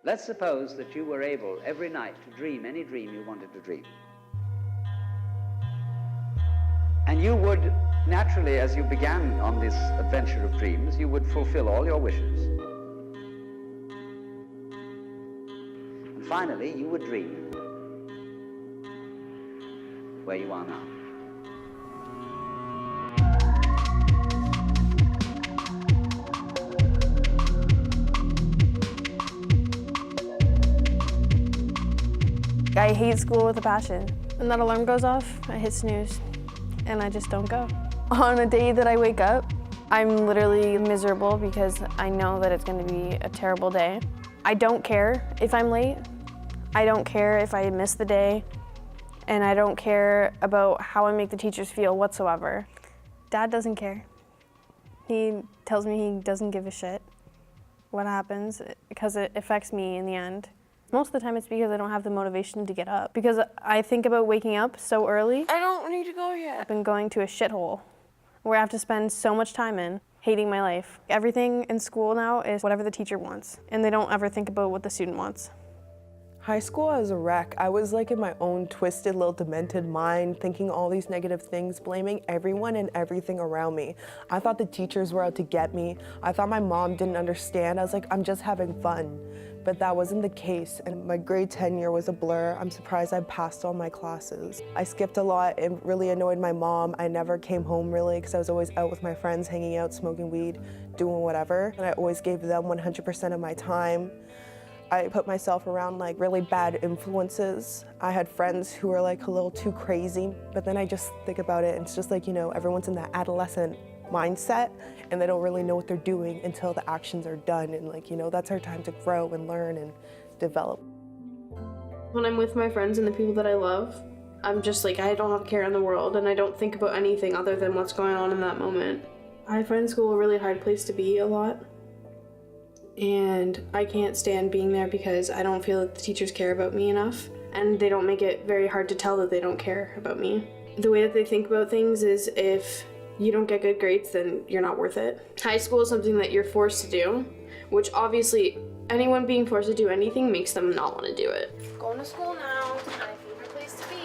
Let's suppose that you were able every night to dream any dream you wanted to dream. And you would, naturally, as you began on this adventure of dreams, you would fulfill all your wishes. And finally, you would dream where you are now. I hate school with a passion. When that alarm goes off, I hit snooze, and I just don't go. On a day that I wake up, I'm literally miserable because I know that it's going to be a terrible day. I don't care if I'm late. I don't care if I miss the day, and I don't care about how I make the teachers feel whatsoever. Dad doesn't care. He tells me he doesn't give a shit what happens because it affects me in the end. Most of the time it's because I don't have the motivation to get up. Because I think about waking up so early. I don't need to go yet. I've been going to a shithole where I have to spend so much time in, hating my life. Everything in school now is whatever the teacher wants, and they don't ever think about what the student wants. High school, I was a wreck. I was like in my own twisted little demented mind, thinking all these negative things, blaming everyone and everything around me. I thought the teachers were out to get me. I thought my mom didn't understand. I was like, I'm just having fun. But that wasn't the case, and my grade 10 year was a blur. I'm surprised I passed all my classes. I skipped a lot. It really annoyed my mom. I never came home really because I was always out with my friends, hanging out, smoking weed, doing whatever. And I always gave them 100% of my time. I put myself around like really bad influences. I had friends who were like a little too crazy, but then I just think about it and it's just like, you know, everyone's in that adolescent mindset and they don't really know what they're doing until the actions are done, and like, you know, that's our time to grow and learn and develop. When I'm with my friends and the people that I love, I'm just like, I don't have a care in the world and I don't think about anything other than what's going on in that moment. I find school a really hard place to be a lot. And I can't stand being there because I don't feel that the teachers care about me enough, and they don't make it very hard to tell that they don't care about me. The way that they think about things is if you don't get good grades, then you're not worth it. High school is something that you're forced to do, which obviously anyone being forced to do anything makes them not want to do it. Going to school now is my favorite place to be.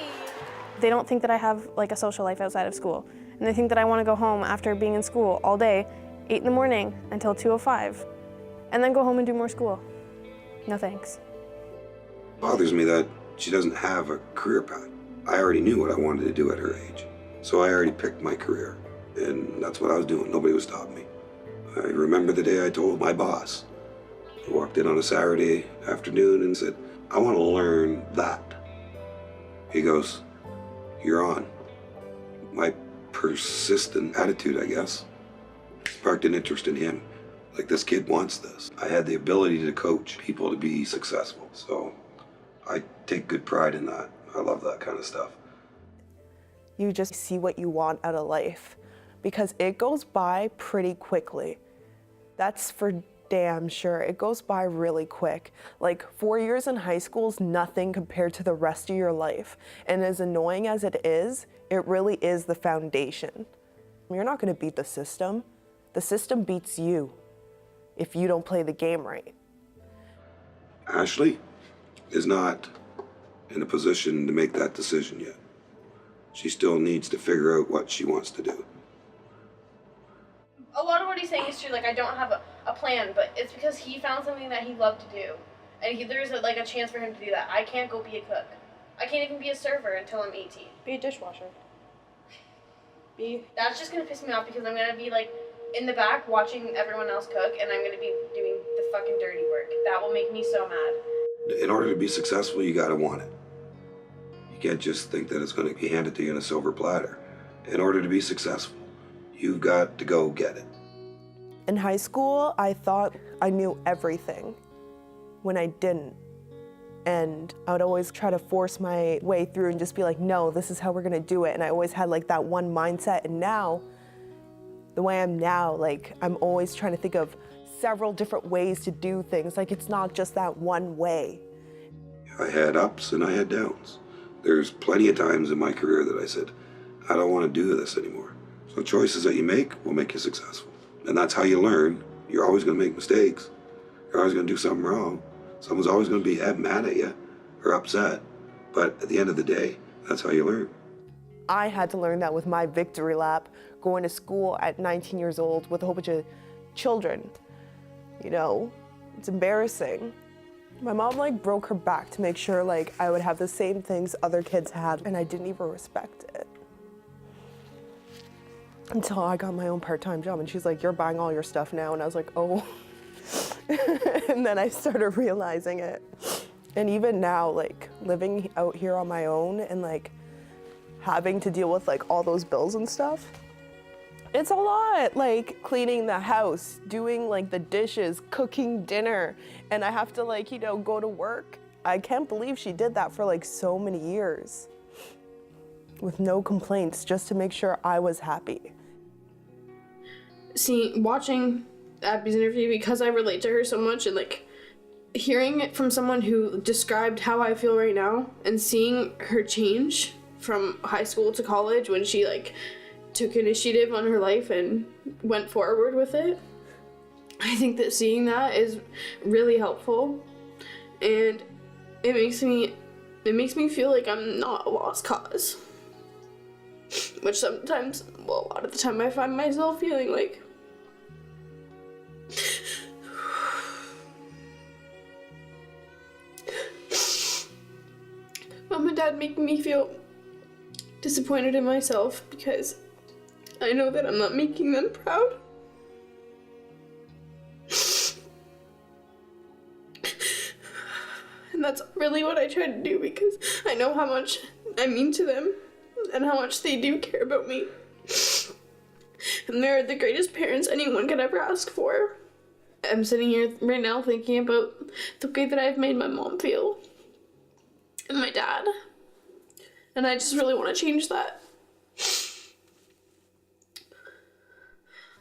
They don't think that I have like a social life outside of school, and they think that I want to go home after being in school all day, 8 in the morning until 2:05. And then go home and do more school. No thanks. It bothers me that she doesn't have a career path. I already knew what I wanted to do at her age. So I already picked my career, and that's what I was doing. Nobody was stopping me. I remember the day I told my boss. I walked in on a Saturday afternoon and said, I want to learn that. He goes, you're on. My persistent attitude, I guess, sparked an interest in him. Like, this kid wants this. I had the ability to coach people to be successful, so I take good pride in that. I love that kind of stuff. You just see what you want out of life because it goes by pretty quickly. That's for damn sure. It goes by really quick. Like 4 years in high school is nothing compared to the rest of your life. And as annoying as it really is the foundation. You're not gonna beat the system. The system beats you if you don't play the game right. Ashley is not in a position to make that decision yet. She still needs to figure out what she wants to do. A lot of what he's saying is true. Like, I don't have a plan, but it's because he found something that he loved to do. And there's a chance for him to do that. I can't go be a cook. I can't even be a server until I'm 18. Be a dishwasher. That's just gonna piss me off because I'm gonna be like in the back watching everyone else cook, and I'm gonna be doing the fucking dirty work. That will make me so mad. In order to be successful, you gotta want it. You can't just think that it's gonna be handed to you in a silver platter. In order to be successful, you've got to go get it. In high school, I thought I knew everything when I didn't. And I would always try to force my way through and just be like, no, this is how we're gonna do it. And I always had like that one mindset. And now, the way I'm now, like, I'm always trying to think of several different ways to do things. Like, it's not just that one way. I had ups and I had downs. There's plenty of times in my career that I said, I don't want to do this anymore. So choices that you make will make you successful. And that's how you learn. You're always going to make mistakes. You're always going to do something wrong. Someone's always going to be mad at you or upset. But at the end of the day, that's how you learn. I had to learn that with my victory lap, going to school at 19 years old with a whole bunch of children. You know, it's embarrassing. My mom like broke her back to make sure like I would have the same things other kids had, and I didn't even respect it. Until I got my own part-time job, and she's like, "You're buying all your stuff now," and I was like, "Oh." And then I started realizing it. And even now, like living out here on my own and like having to deal with like all those bills and stuff, it's a lot. Like cleaning the house, doing like the dishes, cooking dinner, and I have to like, you know, go to work. I can't believe she did that for like so many years with no complaints, just to make sure I was happy. See, watching Abby's interview, because I relate to her so much, and like hearing it from someone who described how I feel right now, and seeing her change from high school to college when she like took initiative on her life and went forward with it, I think that seeing that is really helpful, and it makes me feel like I'm not a lost cause, which sometimes, well, a lot of the time I find myself feeling like. Mom and Dad make me feel disappointed in myself because I know that I'm not making them proud. And that's really what I try to do, because I know how much I mean to them and how much they do care about me. And they're the greatest parents anyone could ever ask for. I'm sitting here right now thinking about the way that I've made my mom feel. And my dad. And I just really want to change that.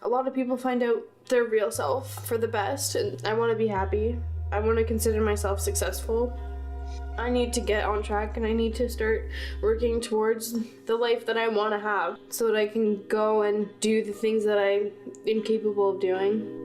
A lot of people find out their real self for the best, and I want to be happy. I want to consider myself successful. I need to get on track, and I need to start working towards the life that I want to have so that I can go and do the things that I'm incapable of doing.